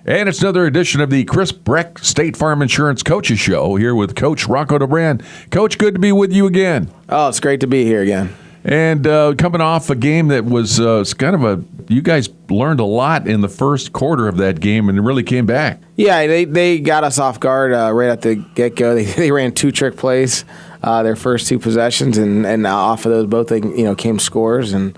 And it's another edition of the Chris Brecht State Farm Insurance Coaches Show here with Coach Rocco Dobran. Coach, good to be with you again. Oh, it's great to be here again. And coming off a game that was kind of you guys learned a lot in the first quarter of that game and really came back. Yeah, they got us off guard right at the get-go. They ran 2 trick plays their first 2 possessions, and off of those both came scores. And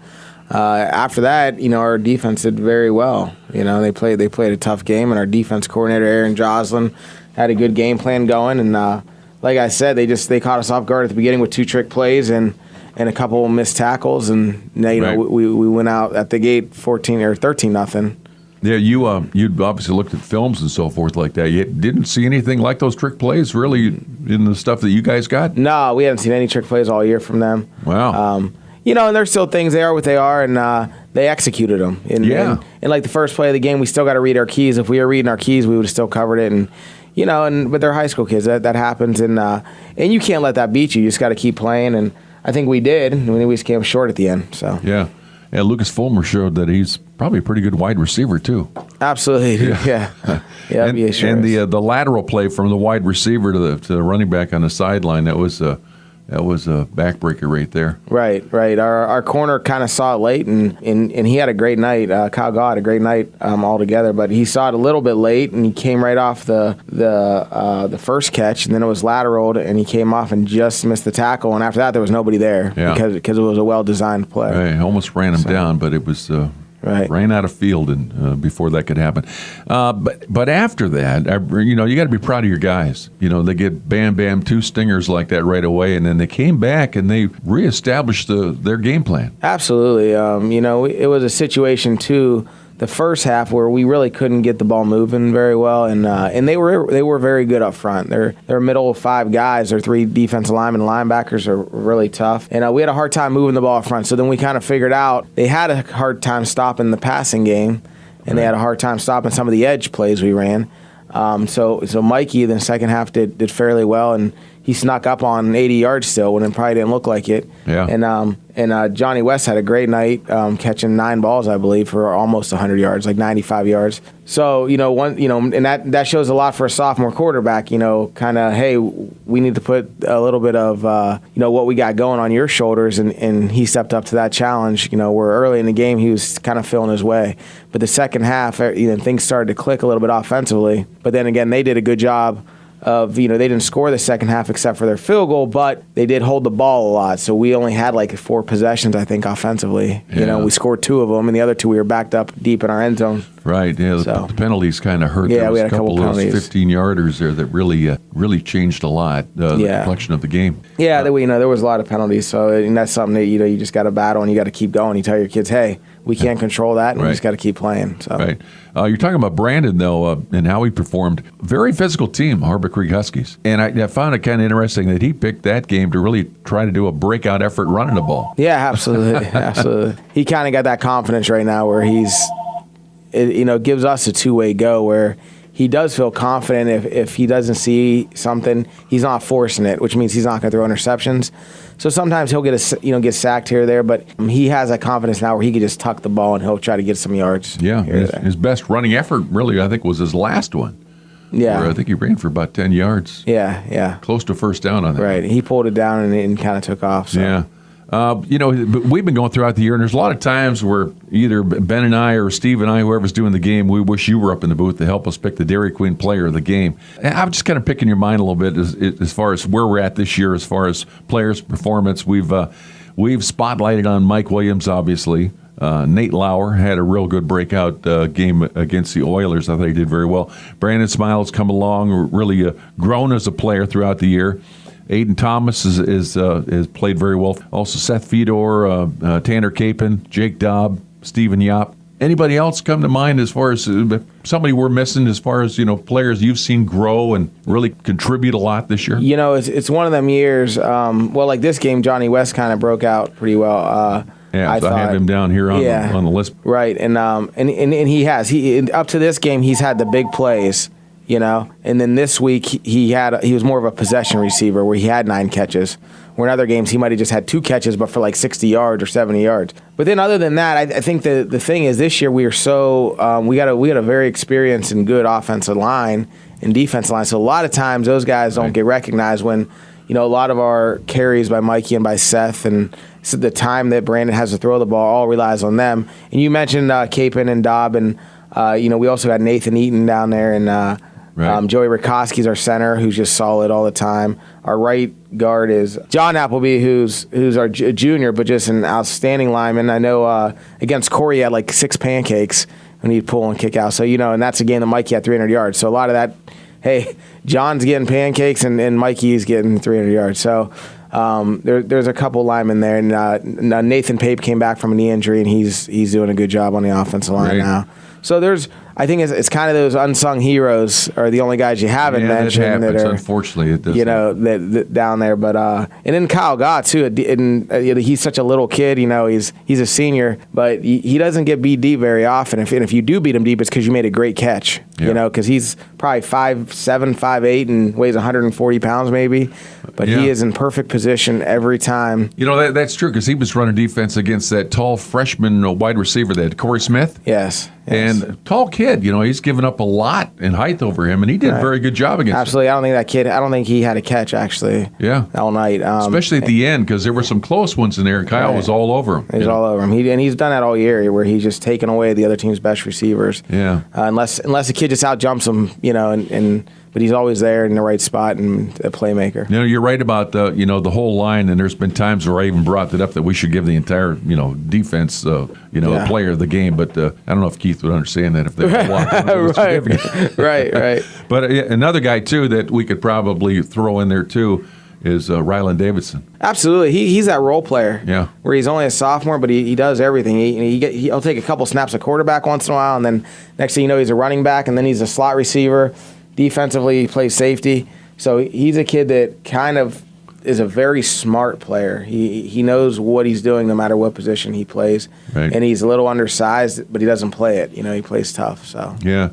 after that, our defense did very well. They played a tough game, and our defense coordinator Aaron Joslin had a good game plan going. And like I said, they caught us off guard at the beginning with 2 trick plays and a couple of missed tackles, and we went out at the gate 14 or 13-0. Yeah, you'd obviously looked at films and so forth like that. You didn't see anything like those trick plays really in the stuff that you guys got? No, we haven't seen any trick plays all year from them. Wow. And there's still things. They are what they are, and they executed them. And like the first play of the game, we still got to read our keys. If we were reading our keys, we would have still covered it. And but they're high school kids. That happens, and you can't let that beat you. You just got to keep playing, and I think we did. We just came short at the end. So yeah, Lucas Fulmer showed that he's probably a pretty good wide receiver too. Absolutely, yeah. And the lateral play from the wide receiver to the running back on the sideline, that was a backbreaker right there. Right. Our corner kind of saw it late, and he had a great night. Kyle Gaw had a great night altogether, but he saw it a little bit late, and he came right off the first catch, and then it was lateraled, and he came off and just missed the tackle, and after that there was nobody there because it was a well-designed play. Right, almost ran him down, but it was ran out of field and before that could happen. But after that, you got to be proud of your guys. They get bam, 2 stingers like that right away, and then they came back and they reestablished their game plan. Absolutely. It was a situation too, the first half where we really couldn't get the ball moving very well, and they were very good up front. They're middle of 5 guys. Their 3 defensive linemen and linebackers are really tough, and we had a hard time moving the ball up front. So then we kind of figured out they had a hard time stopping the passing game, and they had a hard time stopping some of the edge plays we ran. So Mikey in the second half did fairly well, and he snuck up on 80 yards still when it probably didn't look like it. Yeah. And Johnny West had a great night, catching 9 balls, I believe, for almost 100 yards, like 95 yards. So, and that shows a lot for a sophomore quarterback, kind of, hey, we need to put a little bit of, what we got going on your shoulders. And he stepped up to that challenge, where early in the game he was kind of feeling his way. But the second half, things started to click a little bit offensively. But then again, they did a good job of, they didn't score the second half except for their field goal, but they did hold the ball a lot. So we only had like 4 possessions, I think, offensively. Yeah. We scored 2 of them, and the other 2 we were backed up deep in our end zone. Right, yeah. The penalties kind of hurt. Yeah, we had a couple of penalties. 15-yarders there that really changed a lot, the complexion of the game. Yeah, there was a lot of penalties, and that's something that you just got to battle, and you got to keep going. You tell your kids, hey, we can't control that, and we just got to keep playing. So. Right. You're talking about Brandon, though, and how he performed. Very physical team, Harbor Creek Huskies. And I found it kind of interesting that he picked that game to really try to do a breakout effort running the ball. Yeah, absolutely. Absolutely. He kind of got that confidence right now where it gives us a 2-way go where he does feel confident. If he doesn't see something, he's not forcing it, which means he's not going to throw interceptions. So sometimes he'll get sacked here or there, but he has that confidence now where he can just tuck the ball and he'll try to get some yards. Yeah, his best running effort really, I think, was his last one. Yeah, where I think he ran for about 10 yards. Yeah. Close to first down on that. Right, he pulled it down and kind of took off. So. Yeah. But we've been going throughout the year, and there's a lot of times where either Ben and I or Steve and I, whoever's doing the game, we wish you were up in the booth to help us pick the Dairy Queen player of the game. And I'm just kind of picking your mind a little bit as far as where we're at this year, as far as players' performance. We've spotlighted on Mike Williams, obviously. Nate Lauer had a real good breakout game against the Oilers. I thought he did very well. Brandon Smiles come along, really grown as a player throughout the year. Aiden Thomas is played very well. Also Seth Fedor, Tanner Capon, Jake Dobb, Stephen Yop. Anybody else come to mind as far as somebody we're missing as far as players you've seen grow and really contribute a lot this year? It's one of them years. Like this game, Johnny West kind of broke out pretty well. I have him down here on the list. Right, and he has. Up to this game, he's had the big plays. And then this week he was more of a possession receiver where he had 9 catches, where in other games he might have just had 2 catches, but for like 60 yards or 70 yards. But then other than that, I think the thing is this year we are so we got a very experienced and good offensive line and defensive line. So a lot of times those guys don't get recognized when, a lot of our carries by Mikey and by Seth and the time that Brandon has to throw the ball all relies on them. And you mentioned Capon and Dobb, and we also got Nathan Eaton down there, and Joey Rikoski's our center, who's just solid all the time. Our right guard is John Appleby, who's our junior, but just an outstanding lineman. I know against Corey he had like 6 pancakes when he'd pull and kick out. So, and that's a game that Mikey had 300 yards. So a lot of that, hey, John's getting pancakes and Mikey's getting 300 yards. So there's a couple linemen there. And Nathan Pape came back from a knee injury, and he's doing a good job on the offensive line now. So I think it's kind of those unsung heroes are the only guys you haven't mentioned that are, unfortunately, it does. That down there. But and then Kyle Gott too. And he's such a little kid. He's a senior, but he doesn't get beat deep very often. If you do beat him deep, it's because you made a great catch. Because he's probably 5'7", 5'8", and weighs 140 pounds maybe. But he is in perfect position every time. That's true, because he was running defense against that tall freshman wide receiver, that Corey Smith. Yes. And tall kid, he's given up a lot in height over him, and he did a very good job against him. Absolutely. I don't think he had a catch, actually, all night. Especially at the end, because there were some close ones in there, and Kyle was all over him. He's all over him. He's done that all year, where he's just taken away the other team's best receivers. Yeah. Unless the kid just out-jumps him, but he's always there in the right spot and a playmaker. You're right about the whole line, and there's been times where I even brought it up that we should give the entire defense a player of the game. But I don't know if Keith would understand that if they walked. Right. But another guy too that we could probably throw in there too is Ryland Davidson. Absolutely, he's that role player. Yeah, where he's only a sophomore, but he does everything. He'll take a couple snaps of quarterback once in a while, and then next thing you know, he's a running back, and then he's a slot receiver. Defensively, he plays safety. So he's a kid that kind of is a very smart player. He knows what he's doing no matter what position he plays. Right. And he's a little undersized, but he doesn't play it. He plays tough. So yeah.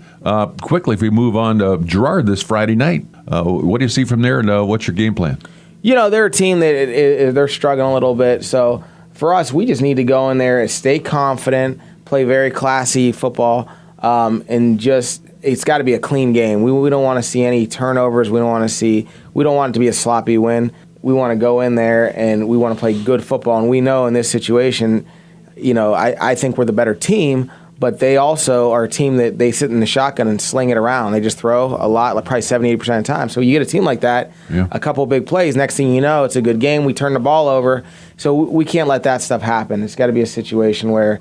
Quickly, if we move on to Girard this Friday night, what do you see from there, and what's your game plan? They're a team that they're struggling a little bit. So for us, we just need to go in there and stay confident, play very classy football, and just it's got to be a clean game. We don't want to see any turnovers. We don't want it to be a sloppy win. We want to go in there and we want to play good football. And we know in this situation, I think we're the better team, but they also are a team that they sit in the shotgun and sling it around. They just throw a lot, like probably 70-80% of the time. So you get a team like that, a couple of big plays, next thing you know, it's a good game. We turn the ball over. So we can't let that stuff happen. It's got to be a situation where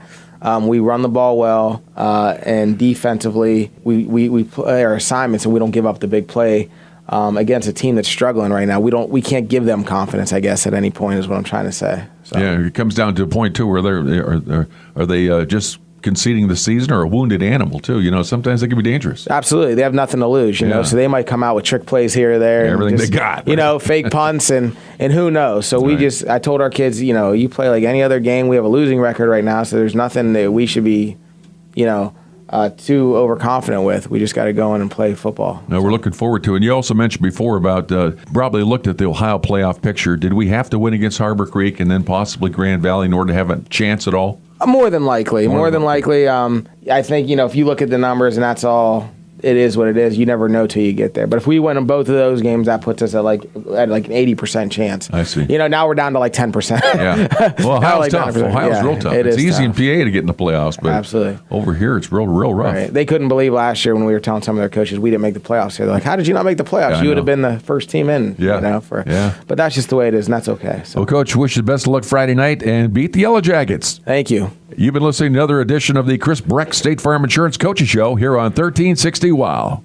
we run the ball well, and defensively we play our assignments and we don't give up the big play against a team that's struggling right now. We can't give them confidence, I guess, at any point is what I'm trying to say. So. Yeah, it comes down to a point too where are they just conceding the season or a wounded animal too? Sometimes they can be dangerous. Absolutely, they have nothing to lose. So they might come out with trick plays here or there, everything they got. Fake punts and who knows. So I told our kids, you play like any other game. We have a losing record right now, so there's nothing that we should be, too overconfident with. We just got to go in and play football. No, we're looking forward to it. And you also mentioned before about probably looked at the Ohio playoff picture. Did we have to win against Harbor Creek and then possibly Grand Valley in order to have a chance at all? More than likely. I think, if you look at the numbers and that's all, it is what it is. You never know till you get there. But if we win in both of those games, that puts us at like an 80% chance. I see. Now we're down to like 10%. Yeah. Well, Ohio's tough. Ohio's real tough. It's easy tough. in PA to get in the playoffs, but absolutely. Over here it's real rough. Right. They couldn't believe last year when we were telling some of their coaches we didn't make the playoffs here. They're like, how did you not make the playoffs? You would have been the first team in. Yeah. But that's just the way it is, and that's okay. So. Well, Coach, wish you the best of luck Friday night and beat the Yellowjackets. Thank you. You've been listening to another edition of the Chris Brecht State Farm Insurance Coaches Show here on 1360 WOW.